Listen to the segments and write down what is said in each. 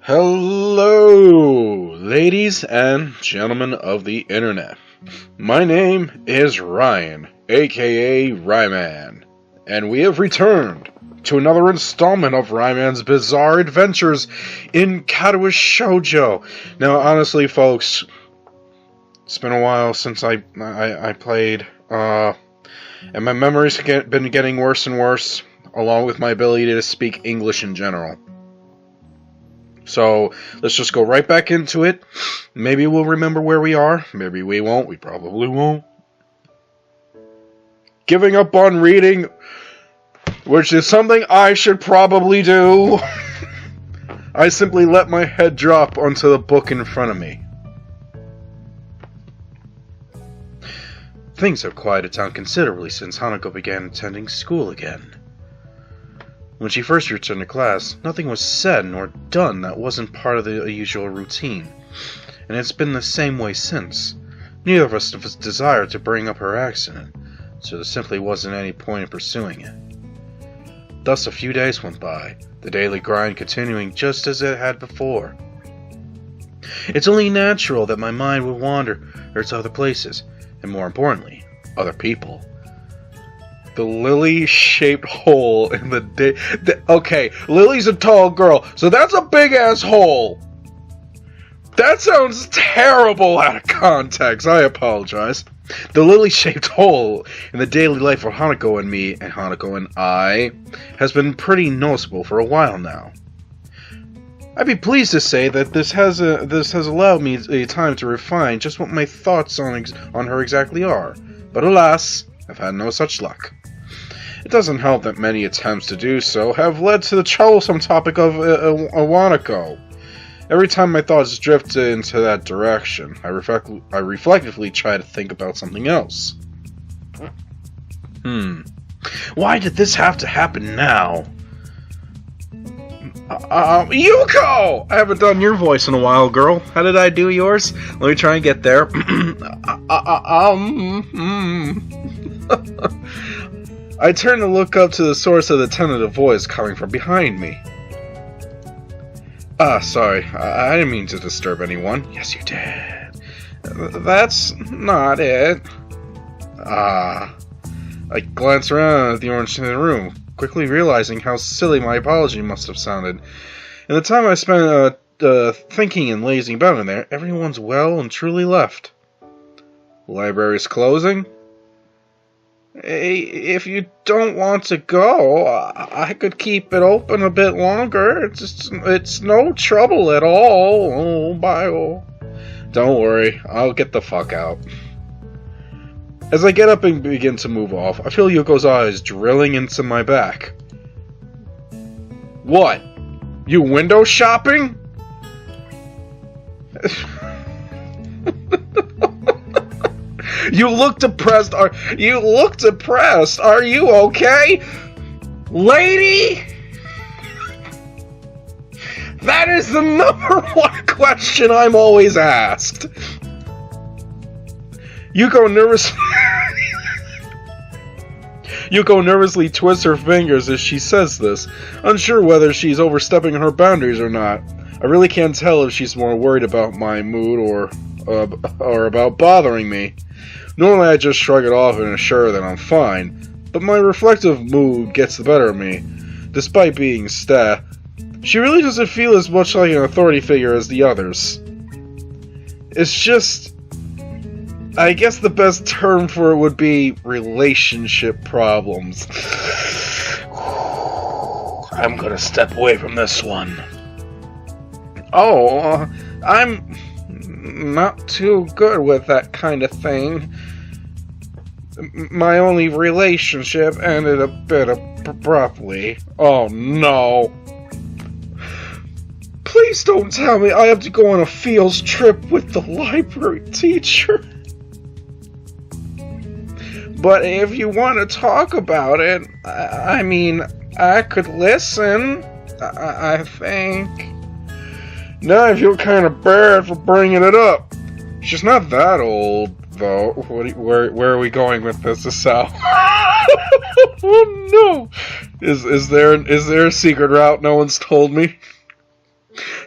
Hello, ladies and gentlemen of the internet. My name is Ryan, aka Ryman, and we have returned to another installment of Ryman's bizarre adventures in Katawa Shoujo. Now, honestly, folks, it's been a while since I played, and my memory's been getting worse and worse, along with my ability to speak English in general. So, let's just go right back into it. Maybe we'll remember where we are. Maybe we won't. We probably won't. Giving up on reading, which is something I should probably do. I simply let my head drop onto the book in front of me. Things have quieted down considerably since Hanako began attending school again. When she first returned to class, nothing was said nor done that wasn't part of the usual routine, and it's been the same way since. Neither of us desired to bring up her accident, so there simply wasn't any point in pursuing it. Thus a few days went by, the daily grind continuing just as it had before. It's only natural that my mind would wander to other places, and more importantly, other people. The Lilly-shaped hole in the day. Okay, Lily's a tall girl, so that's a big-ass hole. That sounds terrible out of context. I apologize. The Lilly-shaped hole in the daily life of Hanako and me, and Hanako and I, has been pretty noticeable for a while now. I'd be pleased to say that this has allowed me a time to refine just what my thoughts on her exactly are. But alas, I've had no such luck. It doesn't help that many attempts to do so have led to the troublesome topic of Iwanako. Every time my thoughts drift into that direction, I reflectively try to think about something else. Why did this have to happen now? Yuko! I haven't done your voice in a while, girl. How did I do yours? Let me try and get there. I turned to look up to the source of the tentative voice coming from behind me. Sorry. I didn't mean to disturb anyone. Yes, you did. That's not it. I glanced around at the orange in the room, quickly realizing how silly my apology must have sounded. In the time I spent thinking and lazing about in there, everyone's well and truly left. The library's closing? Hey, if you don't want to go, I could keep it open a bit longer. It's no trouble at all. Oh, bye. Oh. Don't worry, I'll get the fuck out. As I get up and begin to move off, I feel Yuko's eyes drilling into my back. What? You window shopping? You look depressed. Are you okay? Lady? That is the number one question I'm always asked. Yuko nervously twists her fingers as she says this, unsure whether she's overstepping her boundaries or not. I really can't tell if she's more worried about my mood or about bothering me. Normally I just shrug it off and assure that I'm fine, but my reflective mood gets the better of me. Despite being sta, she really doesn't feel as much like an authority figure as the others. It's just, I guess the best term for it would be relationship problems. I'm gonna step away from this one. I'm not too good with that kind of thing. My only relationship ended a bit abruptly. Oh no. Please don't tell me I have to go on a field trip with the library teacher. But if you want to talk about it, I mean, I could listen, I think. Now I feel kind of bad for bringing it up. She's not that old, though. Where are we going with this, Sal? Oh no! Is there a secret route no one's told me?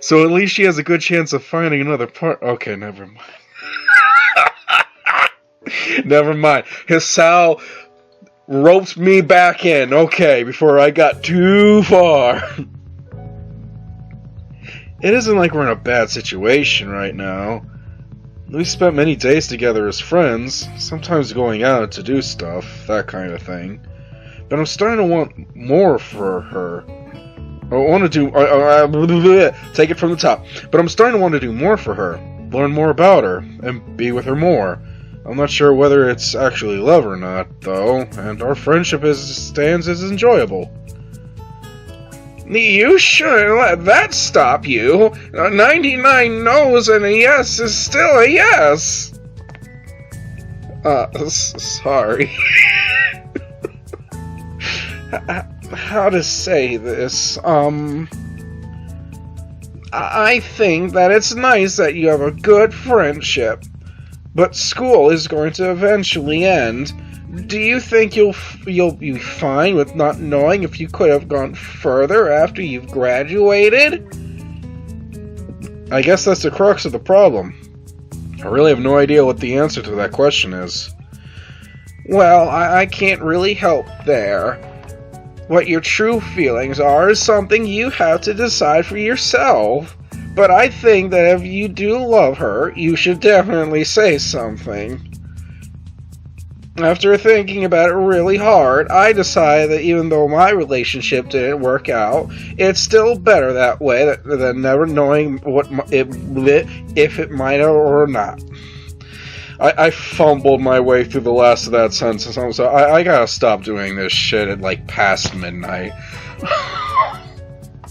So at least she has a good chance of finding another part. Okay, never mind. Never mind. Hisao roped me back in. Okay, before I got too far. It isn't like we're in a bad situation right now. We spent many days together as friends, sometimes going out to do stuff, that kind of thing. But I'm starting to want more for her. I want to do... take it from the top. But I'm starting to want to do more for her, learn more about her, and be with her more. I'm not sure whether it's actually love or not, though, and our friendship stands as enjoyable. You shouldn't let that stop you. 99 no's and a yes is still a yes. Sorry. How to say this? I think that it's nice that you have a good friendship, but school is going to eventually end. Do you think you'll be fine with not knowing if you could have gone further after you've graduated? I guess that's the crux of the problem. I really have no idea what the answer to that question is. Well, I can't really help there. What your true feelings are is something you have to decide for yourself. But I think that if you do love her, you should definitely say something. After thinking about it really hard, I decided that even though my relationship didn't work out, it's still better that way than never knowing if it might or not. I fumbled my way through the last of that sentence, so I gotta stop doing this shit at like past midnight.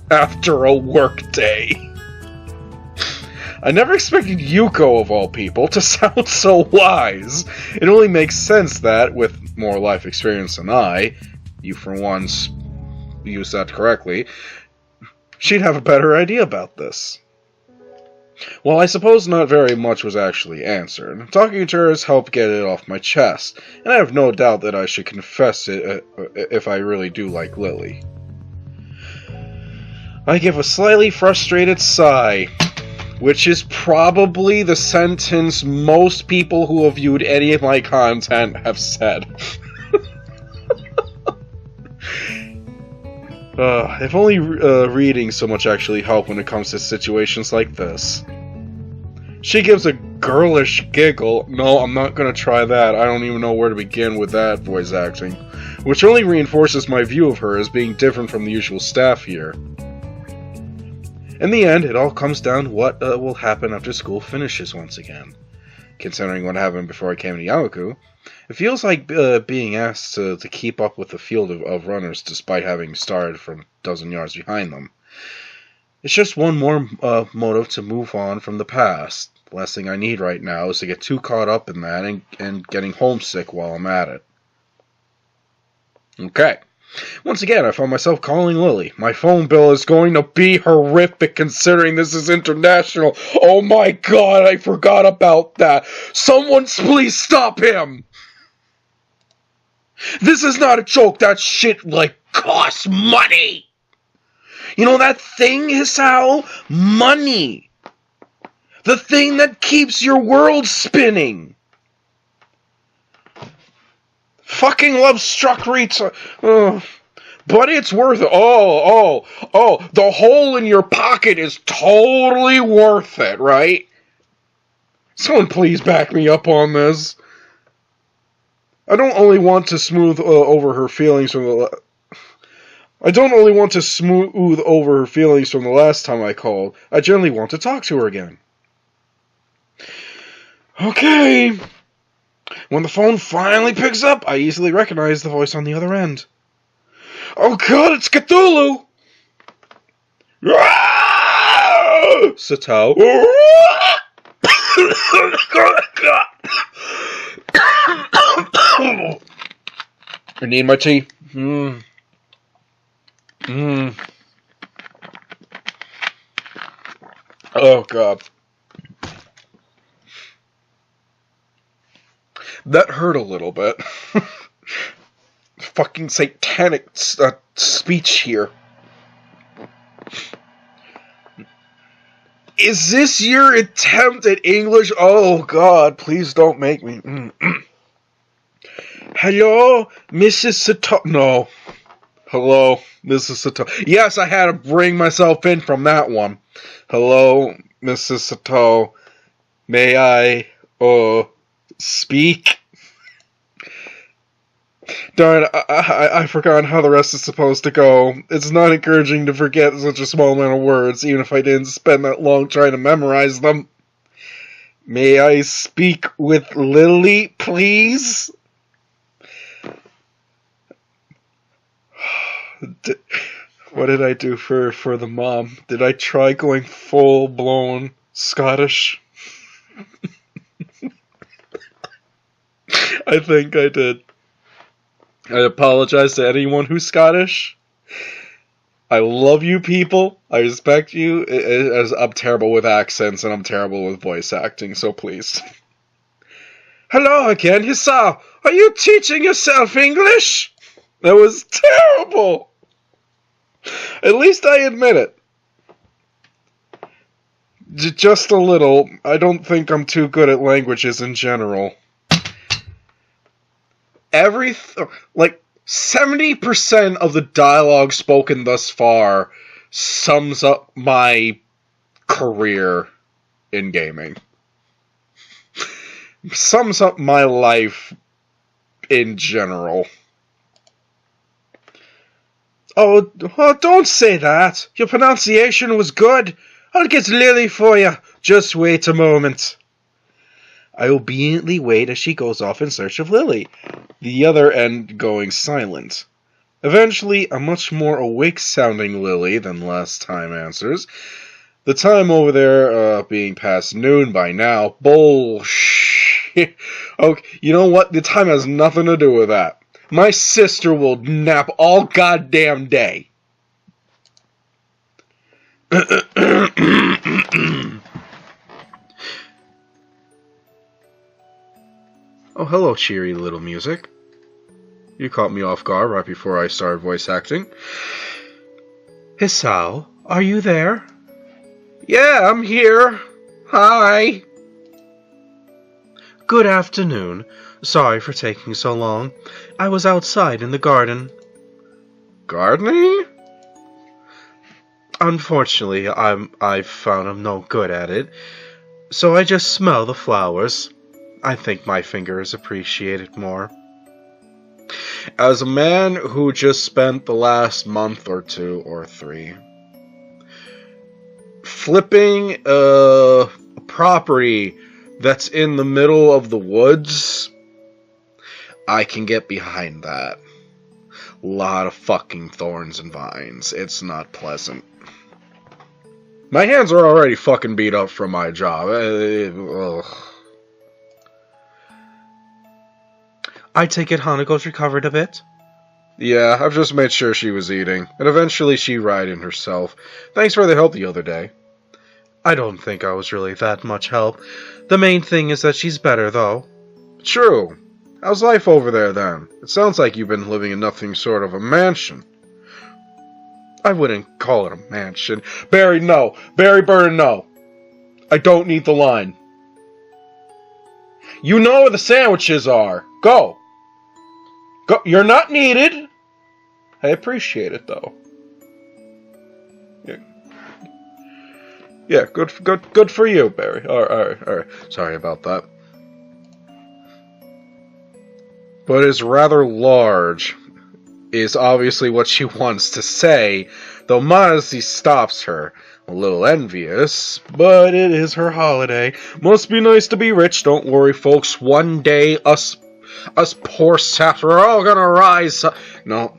After a work day. I never expected Yuko, of all people, to sound so wise. It only makes sense that, with more life experience than you for once used that correctly, she'd have a better idea about this. Well, I suppose not very much was actually answered. Talking to her has helped get it off my chest, and I have no doubt that I should confess it if I really do like Lilly. I give a slightly frustrated sigh, which is probably the sentence most people who have viewed any of my content have said. If only reading so much actually helped when it comes to situations like this. She gives a girlish giggle. No, I'm not gonna try that. I don't even know where to begin with that voice acting. Which only reinforces my view of her as being different from the usual staff here. In the end, it all comes down to what will happen after school finishes once again. Considering what happened before I came to Yamaku, it feels like being asked to keep up with the field of runners despite having started from a dozen yards behind them. It's just one more motive to move on from the past. The last thing I need right now is to get too caught up in that and getting homesick while I'm at it. Okay. Once again, I found myself calling Lilly. My phone bill is going to be horrific considering this is international. Oh my god, I forgot about that. Someone please stop him! This is not a joke. That shit, costs money! You know that thing, Hisao? Money! The thing that keeps your world spinning! Fucking love struck Rita. But it's worth it. Oh, the hole in your pocket is totally worth it, right? Someone please back me up on this. I don't only want to smooth over her feelings from the last time I called. I generally want to talk to her again. Okay. When the phone finally picks up, I easily recognize the voice on the other end. Oh god, it's Cthulhu! Satao. I need my tea. Oh god. That hurt a little bit. Fucking satanic speech here. Is this your attempt at English? Oh, God, please don't make me. Hello, Mrs. Sato. No. Hello, Mrs. Sato. Yes, I had to bring myself in from that one. Hello, Mrs. Sato. May I, speak? Darn, I forgot how the rest is supposed to go. It's not encouraging to forget such a small amount of words, even if I didn't spend that long trying to memorize them. May I speak with Lilly, please? What did I do for the mom? Did I try going full-blown Scottish? I think I did. I apologize to anyone who's Scottish. I love you people. I respect you. I'm terrible with accents and I'm terrible with voice acting, so please. Hello again, Hissa. Are you teaching yourself English? That was terrible. At least I admit it. Just a little. I don't think I'm too good at languages in general. 70% of the dialogue spoken thus far sums up my career in gaming. Sums up my life in general. Oh, don't say that. Your pronunciation was good. I'll get Lilly for you. Just wait a moment. I obediently wait as she goes off in search of Lilly, the other end going silent. Eventually, a much more awake-sounding Lilly than last time answers. The time over there being past noon by now. Bullshit. Okay, you know what? The time has nothing to do with that. My sister will nap all goddamn day. Oh, hello, cheery little music. You caught me off guard right before I started voice acting. Hisao, are you there? Yeah, I'm here. Hi. Good afternoon. Sorry for taking so long. I was outside in the garden. Gardening? Unfortunately, I've found I'm no good at it, so I just smell the flowers. I think my fingers appreciate it more. As a man who just spent the last month or 2 or 3 flipping a property that's in the middle of the woods, I can get behind that. A lot of fucking thorns and vines. It's not pleasant. My hands are already fucking beat up from my job. Ugh. I take it Hanako's recovered a bit? Yeah, I've just made sure she was eating, and eventually she righted herself. Thanks for the help the other day. I don't think I was really that much help. The main thing is that she's better, though. True. How's life over there, then? It sounds like you've been living in nothing sort of a mansion. I wouldn't call it a mansion. Barry, no. Barry Burton, no. I don't need the line. You know where the sandwiches are. Go. Go. You're not needed. I appreciate it, though. Yeah, good for you, Barry. All right. Sorry about that. But it's rather large, is obviously what she wants to say, though modesty stops her. A little envious, but it is her holiday. Must be nice to be rich. Don't worry, folks. One day, us poor saps are all gonna rise. No.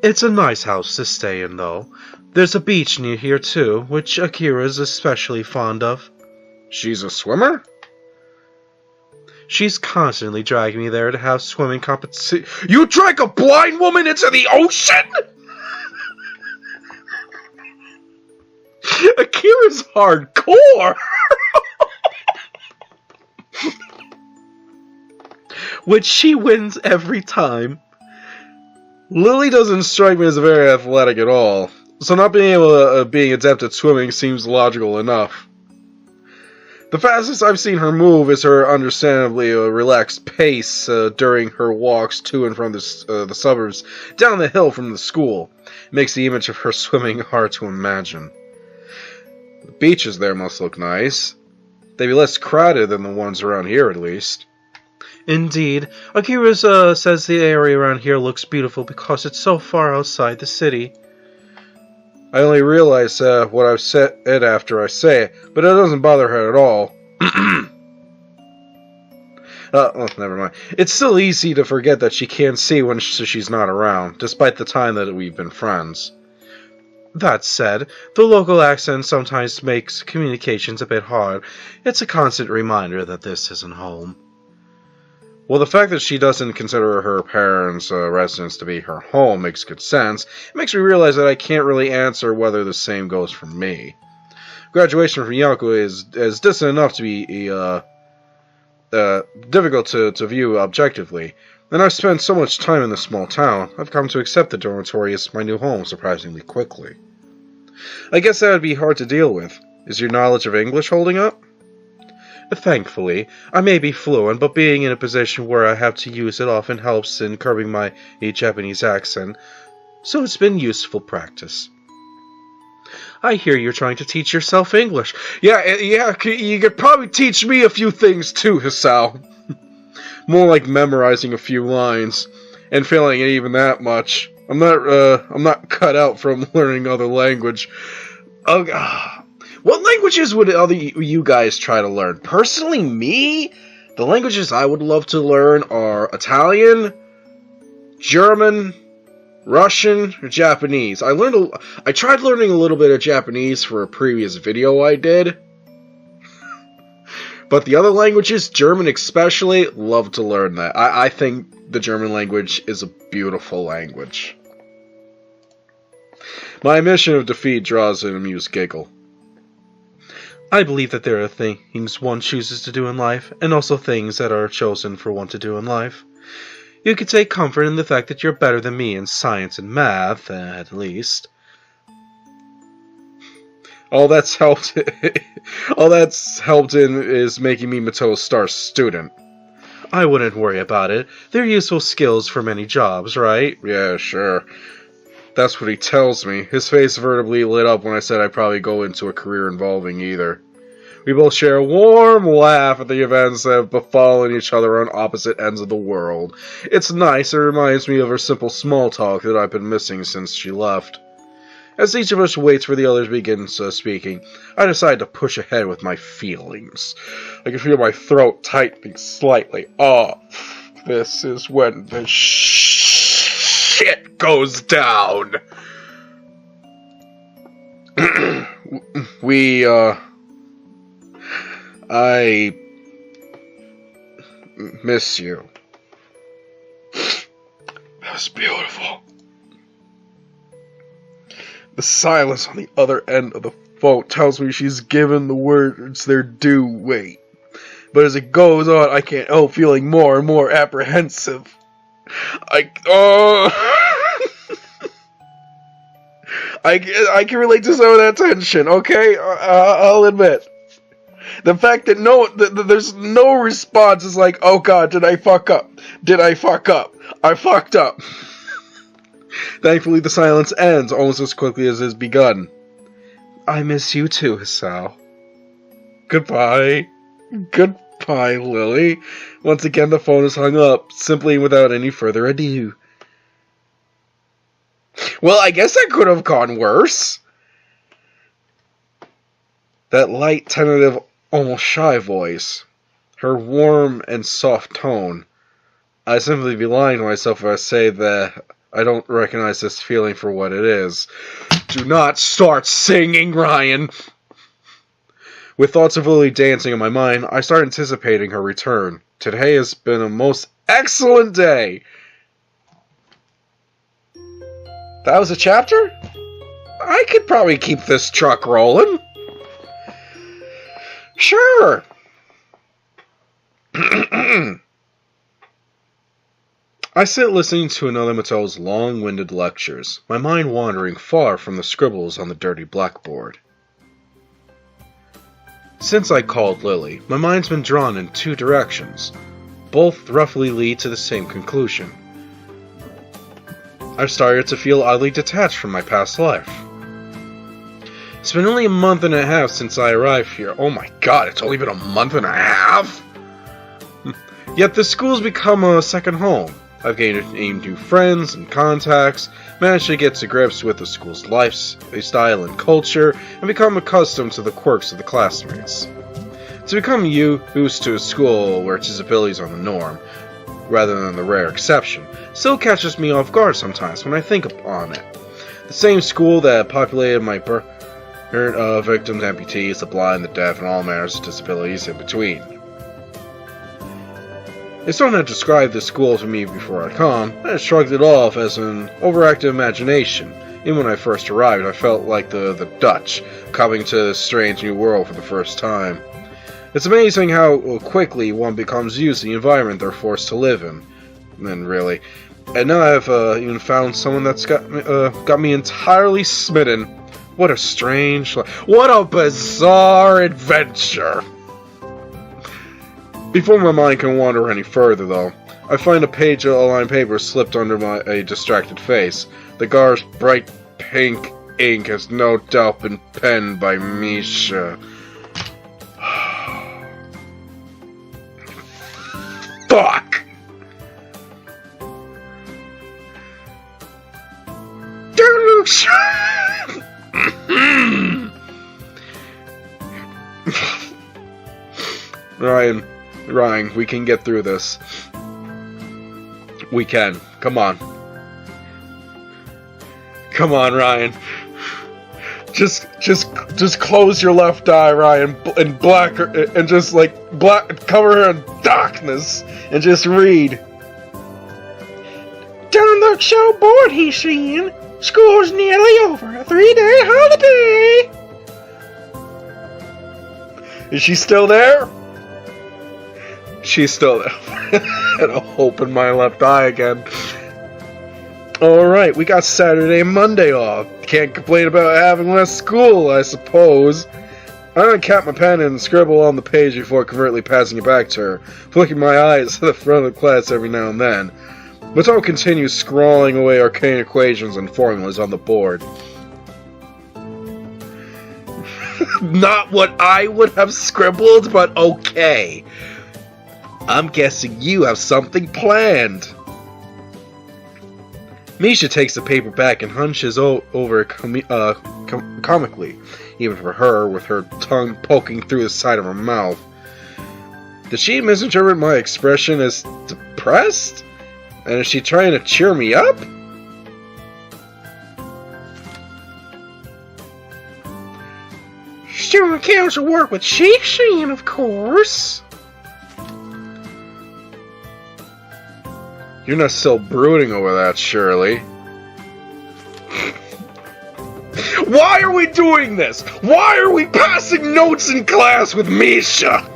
It's a nice house to stay in, though. There's a beach near here, too, which Akira's especially fond of. She's a swimmer? She's constantly dragging me there to have swimming competition. You drag a blind woman into the ocean?! Akira's hardcore! Which she wins every time. Lilly doesn't strike me as very athletic at all. So not being able to being adept at swimming seems logical enough. The fastest I've seen her move is her understandably relaxed pace during her walks to and from the suburbs down the hill from the school. It makes the image of her swimming hard to imagine. The beaches there must look nice. They'd be less crowded than the ones around here, at least. Indeed. Akira says the area around here looks beautiful because it's so far outside the city. I only realize what I've said after I say it, but it doesn't bother her at all. Oh, never mind. It's still easy to forget that she can't see when she's not around, despite the time that we've been friends. That said, the local accent sometimes makes communications a bit hard. It's a constant reminder that this isn't home. Well, the fact that she doesn't consider her parents' residence to be her home makes good sense. It makes me realize that I can't really answer whether the same goes for me. Graduation from Yako is distant enough to be difficult to view objectively. And I've spent so much time in this small town, I've come to accept the dormitory as my new home surprisingly quickly. I guess that would be hard to deal with. Is your knowledge of English holding up? Thankfully, I may be fluent, but being in a position where I have to use it often helps in curbing my Japanese accent, so it's been useful practice. I hear you're trying to teach yourself English. Yeah, you could probably teach me a few things too, Hisao. More like memorizing a few lines, and failing at even that much. I'm not cut out from learning other language. Oh, God. What languages would you guys try to learn? Personally, me, the languages I would love to learn are Italian, German, Russian, or Japanese. I tried learning a little bit of Japanese for a previous video I did. But the other languages, German especially, love to learn that. I think the German language is a beautiful language. My admission of defeat draws an amused giggle. I believe that there are things one chooses to do in life, and also things that are chosen for one to do in life. You can take comfort in the fact that you're better than me in science and math, at least. All that's helped in is making me Mato's star student. I wouldn't worry about it. They're useful skills for many jobs, right? Yeah, sure. That's what he tells me. His face vertically lit up when I said I'd probably go into a career involving either. We both share a warm laugh at the events that have befallen each other on opposite ends of the world. It's nice. It reminds me of her simple small talk that I've been missing since she left. As each of us waits for the others to begin speaking, I decide to push ahead with my feelings. I can feel my throat tightening slightly. Oh, this is when the shit goes down. I miss you. That was beautiful. The silence on the other end of the phone tells me she's given the words their due weight. But as it goes on, I can't help feeling more and more apprehensive. I can relate to some of that tension, okay? I'll admit. The fact that there's no response is like, oh God, did I fuck up? Did I fuck up? I fucked up. Thankfully, the silence ends almost as quickly as it has begun. I miss you too, Hisao. Goodbye. Goodbye, Lilly. Once again, the phone is hung up, simply without any further ado. Well, I guess that could have gone worse. That light, tentative, almost shy voice. Her warm and soft tone. I'd simply be lying to myself if I say that I don't recognize this feeling for what it is. Do not start singing, Ryan! With thoughts of Lily dancing in my mind, I start anticipating her return. Today has been a most excellent day. That was a chapter? I could probably keep this truck rolling. Sure. I sit listening to another Mattel's long-winded lectures, my mind wandering far from the scribbles on the dirty blackboard. Since I called Lilly, my mind's been drawn in two directions. Both roughly lead to the same conclusion. I've started to feel oddly detached from my past life. It's been only a month and a half since I arrived here. Oh my god, it's only been a month and a half? Yet the school's become a second home. I've gained new friends and contacts, managed to get to grips with the school's lifestyle and culture, and become accustomed to the quirks of the classmates. To become used to a school where disabilities are the norm, rather than the rare exception, still catches me off guard sometimes when I think upon it. The same school that populated my victims, amputees, the blind, the deaf, and all manners of disabilities in between. If someone had described this school to me before I come, I shrugged it off as an overactive imagination. Even when I first arrived, I felt like the Dutch, coming to this strange new world for the first time. It's amazing how quickly one becomes used to the environment they're forced to live in. And really. And now I've even found someone that's got me entirely smitten. What a strange, what a bizarre adventure! Before my mind can wander any further, though, I find a page of lined paper slipped under a distracted face. The guard's bright pink ink has no doubt been penned by Misha. Fuck! Ryan, we can get through this. We can. Come on. Come on, Ryan. Just close your left eye, Ryan, and cover her in darkness, and just read. Don't look so bored, he's saying. School's nearly over. A 3-day holiday. Is she still there? She's still there. And I'll open my left eye again. Alright, we got Saturday and Monday off. Can't complain about having less school, I suppose. I'm gonna cap my pen and scribble on the page before covertly passing it back to her, flicking my eyes to the front of the class every now and then. Mattel continues scrawling away arcane equations and formulas on the board. Not what I would have scribbled, but okay. I'm guessing you have something planned. Misha takes the paper back and hunches over comically, even for her, with her tongue poking through the side of her mouth. Did she misinterpret my expression as depressed? And is she trying to cheer me up? Student council work with Shane, of course. You're not still brooding over that, surely. Why are we doing this? Why are we passing notes in class with Misha?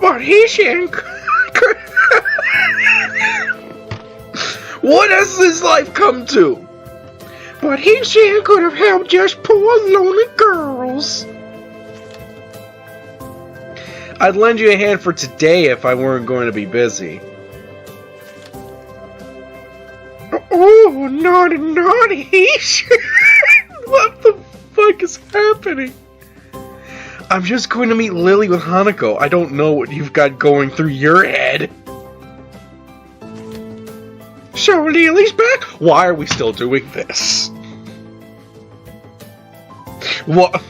But he shan't. What has this life come to? But he shan't could have helped just poor lonely girls. I'd lend you a hand for today if I weren't going to be busy. Oh, naughty, naughty. What the fuck is happening? I'm just going to meet Lilly with Hanako. I don't know what you've got going through your head. So Lily's back? Why are we still doing this? What?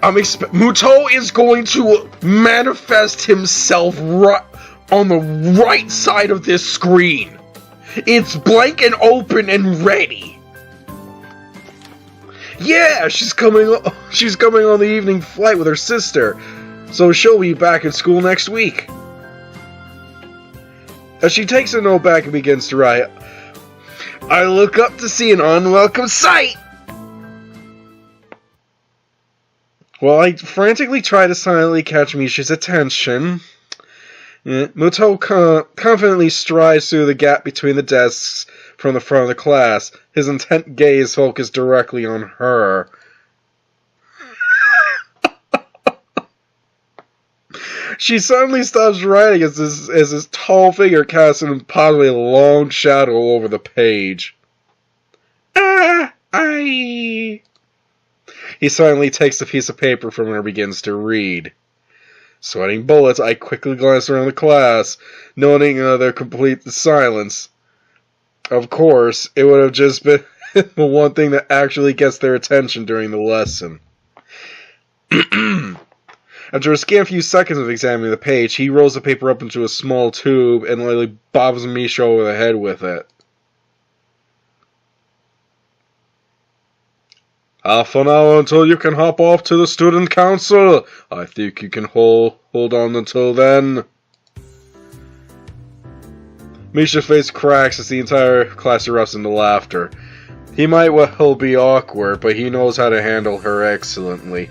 Muto is going to manifest himself right on the right side of this screen. It's blank and open and ready. Yeah, she's coming on the evening flight with her sister, so she'll be back in school next week. As she takes a note back and begins to write, I look up to see an unwelcome sight. While I frantically try to silently catch Misha's attention, Muto confidently strides through the gap between the desks from the front of the class, his intent gaze focused directly on her. She suddenly stops writing as his tall figure casts an impossibly long shadow over the page. He silently takes a piece of paper from her and begins to read. Sweating bullets, I quickly glance around the class, noting their complete silence. Of course, it would have just been the one thing that actually gets their attention during the lesson. After a scant few seconds of examining the page, he rolls the paper up into a small tube and literally bobs Misha over the head with it. Half an hour until you can hop off to the student council. I think you can hold on until then. Misha's face cracks as the entire class erupts into laughter. He might well be awkward, but he knows how to handle her excellently.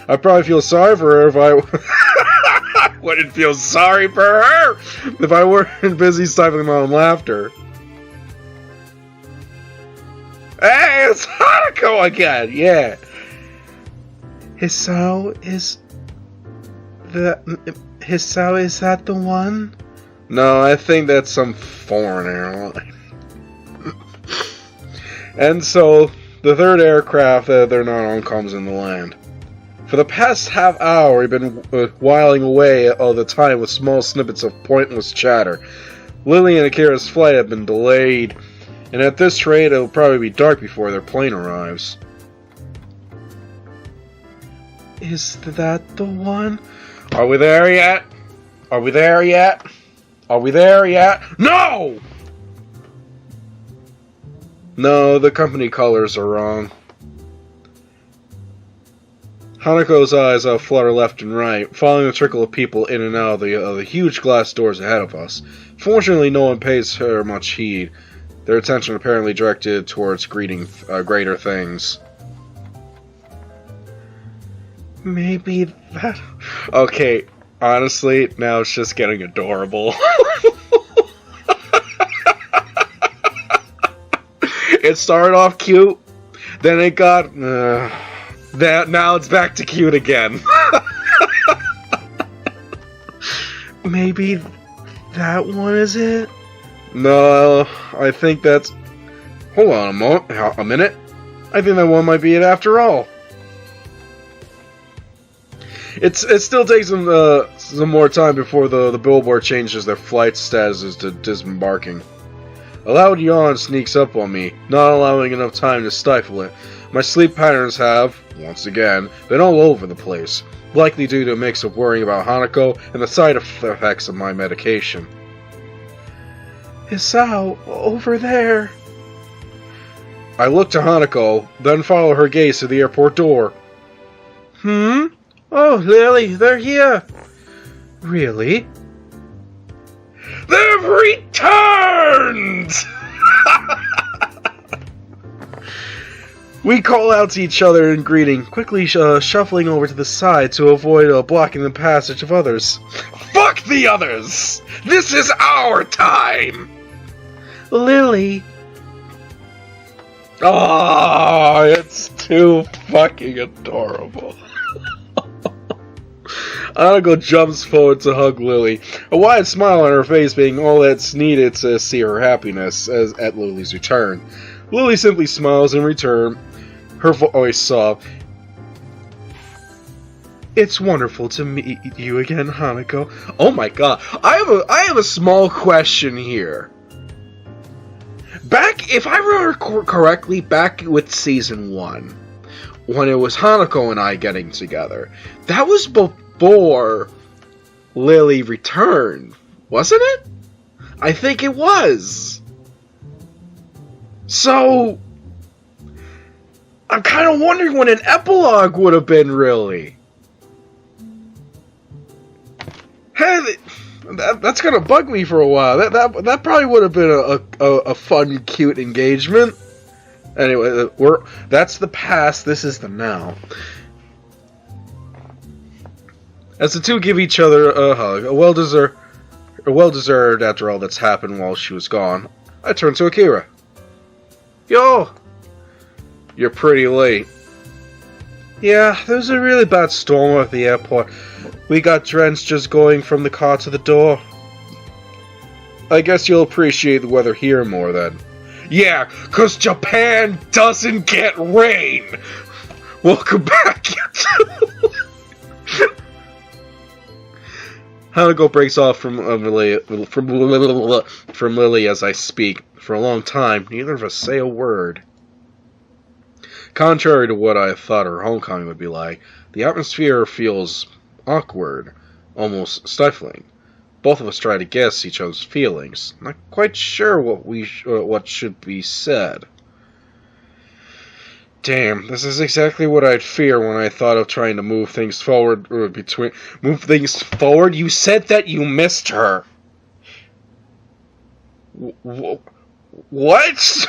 I'd probably feel sorry for her if I wouldn't feel sorry for her if I weren't busy stifling my own laughter. Hey, it's Hanako again! Yeah. Hisao, is that the one? No, I think that's some foreign airline. And so, the third aircraft that they're not on comes in the land. For the past half hour, we've been whiling away all the time with small snippets of pointless chatter. Lilly and Akira's flight have been delayed, and at this rate, it'll probably be dark before their plane arrives. Is that the one? Are we there yet? Are we there yet? Are we there yet? No! No, the company colors are wrong. Hanako's eyes flutter left and right, following the trickle of people in and out of the huge glass doors ahead of us. Fortunately, no one pays her much heed, their attention apparently directed towards greater things. Maybe that... Okay, honestly, now it's just getting adorable. It started off cute, then it got... now it's back to cute again. Maybe that one is it? No, I think that's... Hold on a minute. I think that one might be it after all. It still takes some more time before the billboard changes their flight statuses to disembarking. A loud yawn sneaks up on me, not allowing enough time to stifle it. My sleep patterns have, once again, been all over the place, likely due to a mix of worrying about Hanako and the side effects of my medication. Hisao, over there. I look to Hanako, then follow her gaze to the airport door. Oh, Lilly, they're here. Really? They've returned! We call out to each other in greeting, quickly shuffling over to the side to avoid blocking the passage of others. Fuck the others! This is our time! Lilly. Oh, it's too fucking adorable. Anako jumps forward to hug Lilly, a wide smile on her face being all that's needed to see her happiness at Lily's return. Lilly simply smiles in return, her voice soft. It's wonderful to meet you again, Hanako. Oh my god, I have a small question here. If I remember correctly, back with Season 1, when it was Hanako and I getting together, that was before Lilly returned, wasn't it? I think it was. So, I'm kind of wondering what an epilogue would have been, really. Hey, that's gonna bug me for a while. That probably would have been a fun, cute engagement. Anyway, that's the past. This is the now. As the two give each other a hug, a well-deserved after all that's happened while she was gone, I turn to Akira. Yo! You're pretty late. Yeah, there was a really bad storm at the airport. We got drenched just going from the car to the door. I guess you'll appreciate the weather here more then. Yeah, 'cause Japan doesn't get rain! Welcome back, you two! Hanako breaks off from Lilly as I speak. For a long time, neither of us say a word. Contrary to what I thought her homecoming would be like, the atmosphere feels awkward, almost stifling. Both of us try to guess each other's feelings, not quite sure what should be said. Damn, this is exactly what I'd fear when I thought of trying to move things forward Move things forward? You said that you missed her. What?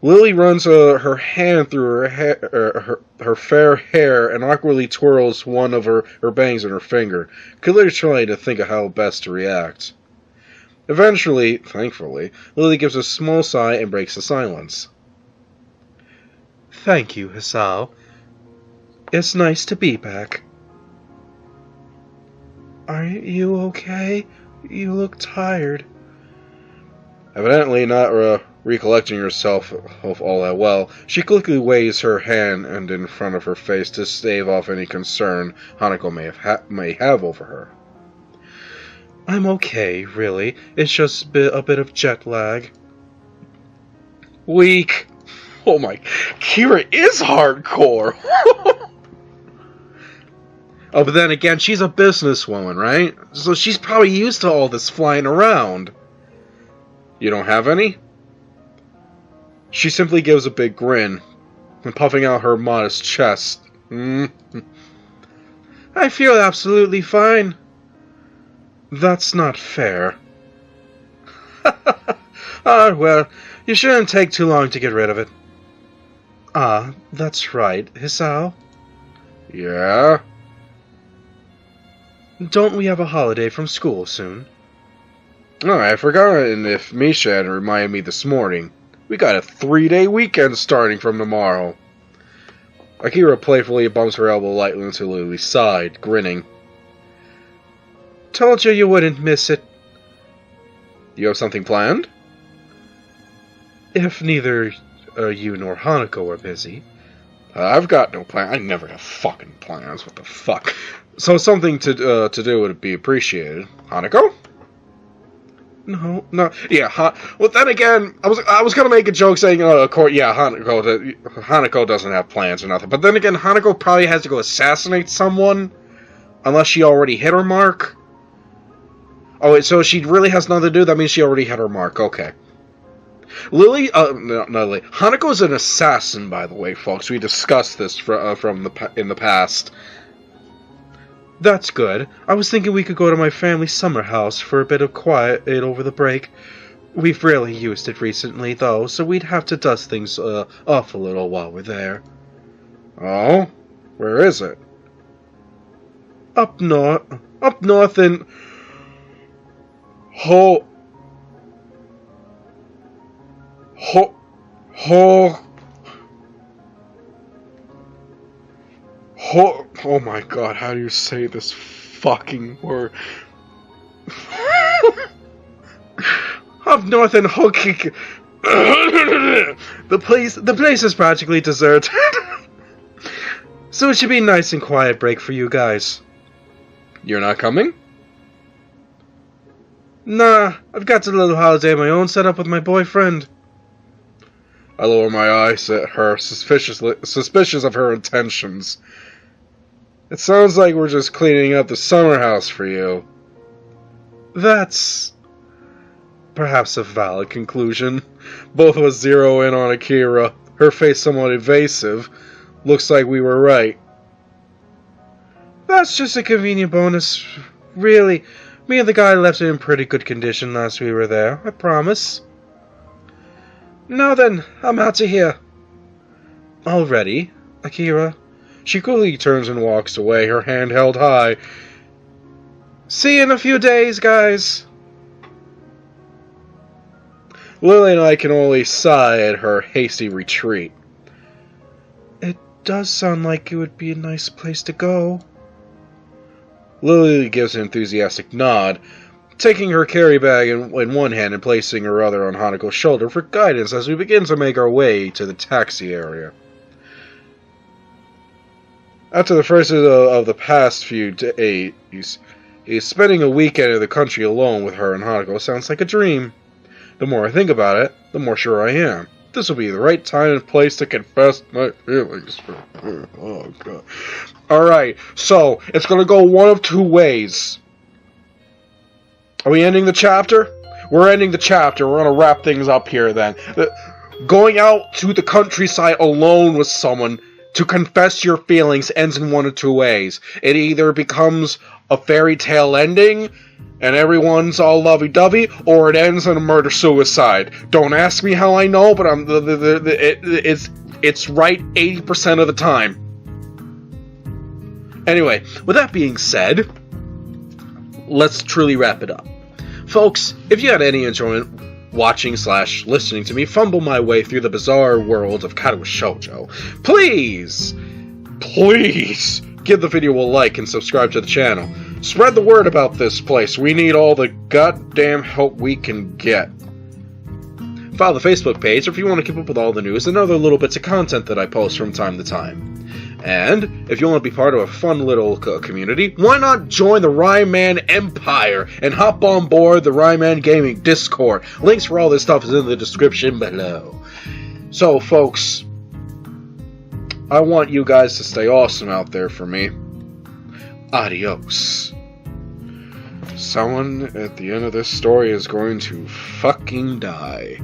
Lily runs her hand through her fair hair and awkwardly twirls one of her bangs in her finger, clearly trying to think of how best to react. Eventually, thankfully, Lily gives a small sigh and breaks the silence. Thank you, Hisao. It's nice to be back. Are you okay? You look tired. Evidently not recollecting herself of all that well, she quickly waves her hand and in front of her face to stave off any concern Hanako may have over her. I'm okay, really. It's just a bit of jet lag. Weak. Oh my... Kira is hardcore! Oh, but then again, she's a businesswoman, right? So she's probably used to all this flying around. You don't have any? She simply gives a big grin, and puffing out her modest chest. I feel absolutely fine. That's not fair. Well, you shouldn't take too long to get rid of it. Ah, that's right, Hisao. Yeah? Don't we have a holiday from school soon? Oh, I forgot if Misha had reminded me this morning. We got a 3-day weekend starting from tomorrow. Akira playfully bumps her elbow lightly into Lily's side, grinning. Told you wouldn't miss it. You have something planned? If neither you nor Hanako are busy. I've got no plan. I never have fucking plans. What the fuck? So something to do would be appreciated. Hanako? No. Yeah. Well, then again, I was gonna make a joke saying, Hanako doesn't have plans or nothing. But then again, Hanako probably has to go assassinate someone, unless she already hit her mark. Oh, wait, so she really has nothing to do? That means she already hit her mark. Okay. Lily, no, Lily. Hanako's an assassin, by the way, folks. We discussed this in the past. That's good. I was thinking we could go to my family's summer house for a bit of quiet over the break. We've rarely used it recently, though, so we'd have to dust things off a little while we're there. Oh? Where is it? Up north in... Oh my god, how do you say this fucking word? Up north in Hokkien. The place is practically deserted. So it should be a nice and quiet break for you guys. You're not coming? Nah, I've got a little holiday of my own set up with my boyfriend. I lower my eyes at her, suspicious of her intentions. It sounds like we're just cleaning up the summer house for you. That's perhaps a valid conclusion. Both of us zero in on Akira, her face somewhat evasive. Looks like we were right. That's just a convenient bonus. Really, me and the guy left it in pretty good condition last we were there, I promise. Now then, I'm out of here. Already? Akira, She quickly turns and walks away, her hand held high. See you in a few days, guys. Lilly and I can only sigh at her hasty retreat. It does sound like it would be a nice place to go. Lilly gives an enthusiastic nod, taking her carry bag in one hand and placing her other on Hanako's shoulder for guidance as we begin to make our way to the taxi area. After the first of the past few days, spending a weekend in the country alone with her and Hanako sounds like a dream. The more I think about it, the more sure I am. This will be the right time and place to confess my feelings for her. Oh, God. Alright, so, it's gonna go one of two ways. Are we ending the chapter? We're ending the chapter. We're gonna wrap things up here then. Going out to the countryside alone with someone to confess your feelings ends in one of two ways. It either becomes a fairy tale ending, and everyone's all lovey-dovey, or it ends in a murder-suicide. Don't ask me how I know, but it's right 80% of the time. Anyway, with that being said, let's truly wrap it up. Folks, if you had any enjoyment watching/listening to me fumble my way through the bizarre world of Katawa Shoujo, please give the video a like and subscribe to the channel. Spread the word about this place. We need all the goddamn help we can get. Follow the Facebook page if you want to keep up with all the news and other little bits of content that I post from time to time. And if you want to be part of a fun little community, why not join the Rhyman Empire and hop on board the Rhyman Gaming Discord? Links for all this stuff is in the description below. So, folks, I want you guys to stay awesome out there for me. Adios. Someone at the end of this story is going to fucking die.